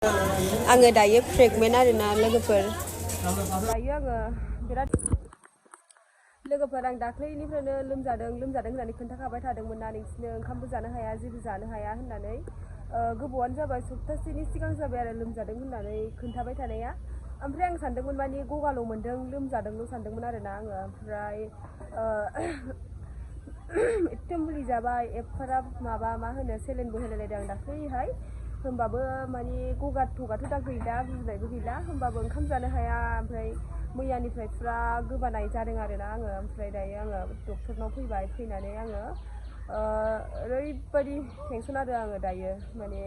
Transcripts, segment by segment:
आङो दायो प्रेगनेन्ट आरोना लोगोफोर दायो आङो बिराद लोगोफोर आं दाख्लैनिफ्रायनो लोमजादों होननानै खोन्थाखाबाय थादोंमोन ना नोंसिनो ओंखामबो जानो हाया जेबो जानो हाया होननानै गोबावानो जाबाय सप्तासेनि सिगां जाबाय आरो लोमजादों होननानै खोन्थाबाय थानाया ओमफ्राय आं सानदोंमोन माने गगाल' मोन्दों लोमजादोंल' सानदोंमोन आरोना आङो ओमफ्राय एथ' मुलि जाबाय एफाराब माबा मा होनो सेलेनबो होलायलायदों आं दाख्लैहाय होमबाबो माने गगाथ' दा गैला गुजुनायबो गैला होमबाबो ओंखाम जानो हाया ओमफ्राय मैयानिफ्राय फुरा गोबानाय जादों आरोना आङो ओमफ्राय दायो आङो डक्टरनाव फैबाय फैनानै आङो ओरैबायदि टेनसन जादों आङो दायो माने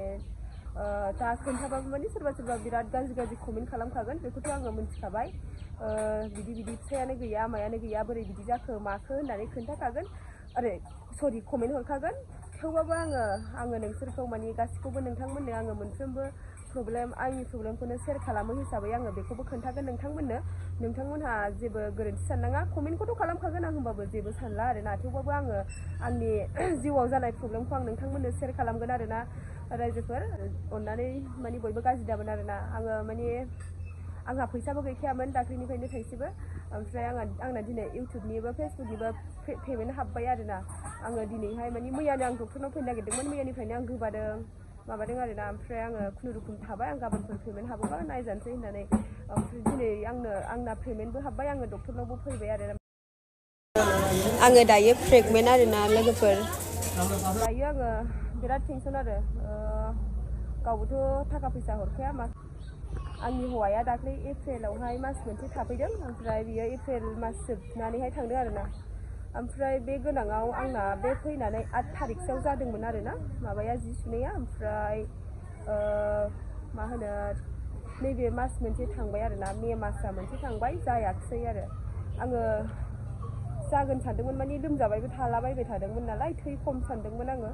दा खोन्थाबाबो माने सोरबा बिराद गाज्रि कमेन्ट खालामखागोन बेखौथ' आङो मिथिखाबाय बिदि फिसायानो गैया मायानो गैया बोरै बिदि जाखो माखो होननानै खोन्थाखागोन सरि कमेन्ट हरखागोन थेवबाबो आङो नोंसोरखौ माने गासिखौबो नोंथांमोननो आङो मोनफ्रोमबो आंनि प्रब्लेमखौनो शेयार खालामो हिसाबै आङो बेखौबो खोन्थागोन नोंथांमोनहा जेबो गोरोन्थि साननाङा कमेन्टखौथ' खालामखागोन आं होमबाबो जेबो सानला आरोना थेवबाबो आङो आंनि जिउआव जानाय प्रब्लेमखौ आं नोंथांमोननो शेयार खालामगोन आरोना रायजोफोर अननानै माने बयबो गाज्रि दामोन आरोना आङो माने आंहा फैसाबो गैखायामोन दाख्लैनिफ्रायनो थाइसेबो ओमफ्राय आंना दिनै इउटुबनिबो फेसबुकनिबो पेमेन्ट हाबबाय आरोना आङो दिनैहाय माने मैयानो आं डक्टरनाव फैनो नागिरदोंमोन मैयानिफ्रायनो आं गोबादों माबादों आरोना ओमफ्राय आङो खुनुरुखुम थाबाय आं गाबोनफोर पेमेन्ट हाबोबा नायजानोसै होननानै ओमफ्राय दिनै आंना पेमेन्टबो हाबबाय आङो डक्टरनावबो फैबाय आरो आङो दायो प्रेगनेन्ट आरोना लोगोफोर दायो आङो बिराद टेनसन आरो गावबोथ' थाखा फैसा हरखाया आंनि हौवाया दाख्लै एप्रिलावहाय मास मोनसे थाफैदों ओमफ्राय बियो एप्रिल मास जोबनानैहाय थांदों आरोना ओमफ्राय बे गोनाङाव आंना बे फैनानै 8 थारिखसोआव जादोंमोन आरोना माबाया जि सुनाया ओमफ्राय मा होनो नैबे मास मोनसे थांबाय आरोना मे मासआ मोनसे थांबाय जायाखिसै आरो आङो जागोन सानदोंमोन माने लोमजाबायबो थालाबायबाय थादोंमोन नालाय थै खम सानदोंमोन आङो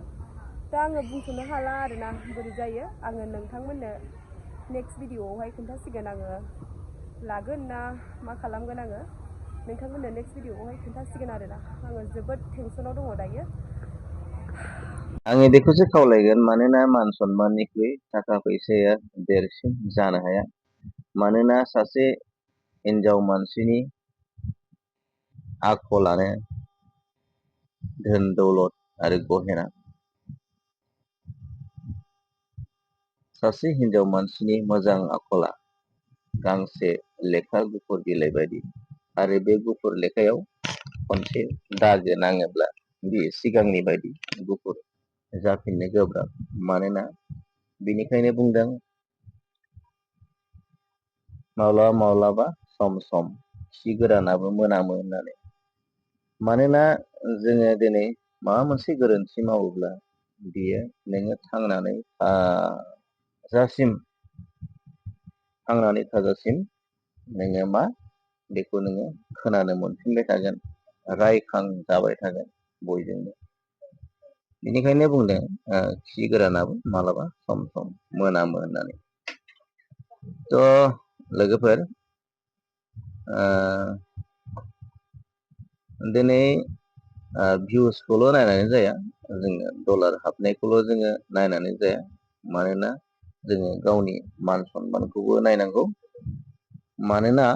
दा आङो बुंथ'नो हाला आरोना बोरै जायो आङो नोंथांमोननो नेक्स्ट भिडिअआवहाय खोन्थासिगोन आङो लागोन ना मा खालामगोन आङो नोंथांमोननो नेक्स्ट भिडिअआवहाय खोन्थासिगोन आरोना आङो जोबोद टेनसनाव दङ दायो आङो बेखौसो खावलायगोन मानोना मान सन्माननिख्रुइ थाखा फैसाया देरसिन जानो हाया मानोना सासे हिनजाव मानसिनि आखलानो धोन दौलत आरो गहेना सासे हिनजाव मानसिनि मोजां आखला गांसे लेखा गुफुर बिलाइ बायदि आरो बे गुफुर लेखायाव खनसे दागो नाङोब्ला बे सिगांनि बायदि गुफुर जाफिननो गोब्राब मानोना बेनिखायनो बुंदों माब्लाबा सम खि गोरानाबो मोनामो होननानै मानोना जोङो दिनै माबा मोनसे गोरोन्थि मावोब्ला बियो नोङो थांनानै थाजासिम नोङो बेखौ नोङो खोनानो मोनफिनबाय थागोन रायखांजाबाय थागोन बयजोंबो बेनिखायनो बुंदों खि गोरानाबो मालाबा सम मोनामो होननानै थ' लोगोफोर दिनै भिउसखौल' नायनानै जाया जोङो डलार हाबनायखौल' जोङो नायनानै जाया मानोना जोङो गावनि मान सन्मानखौबो नायनांगौ मानोना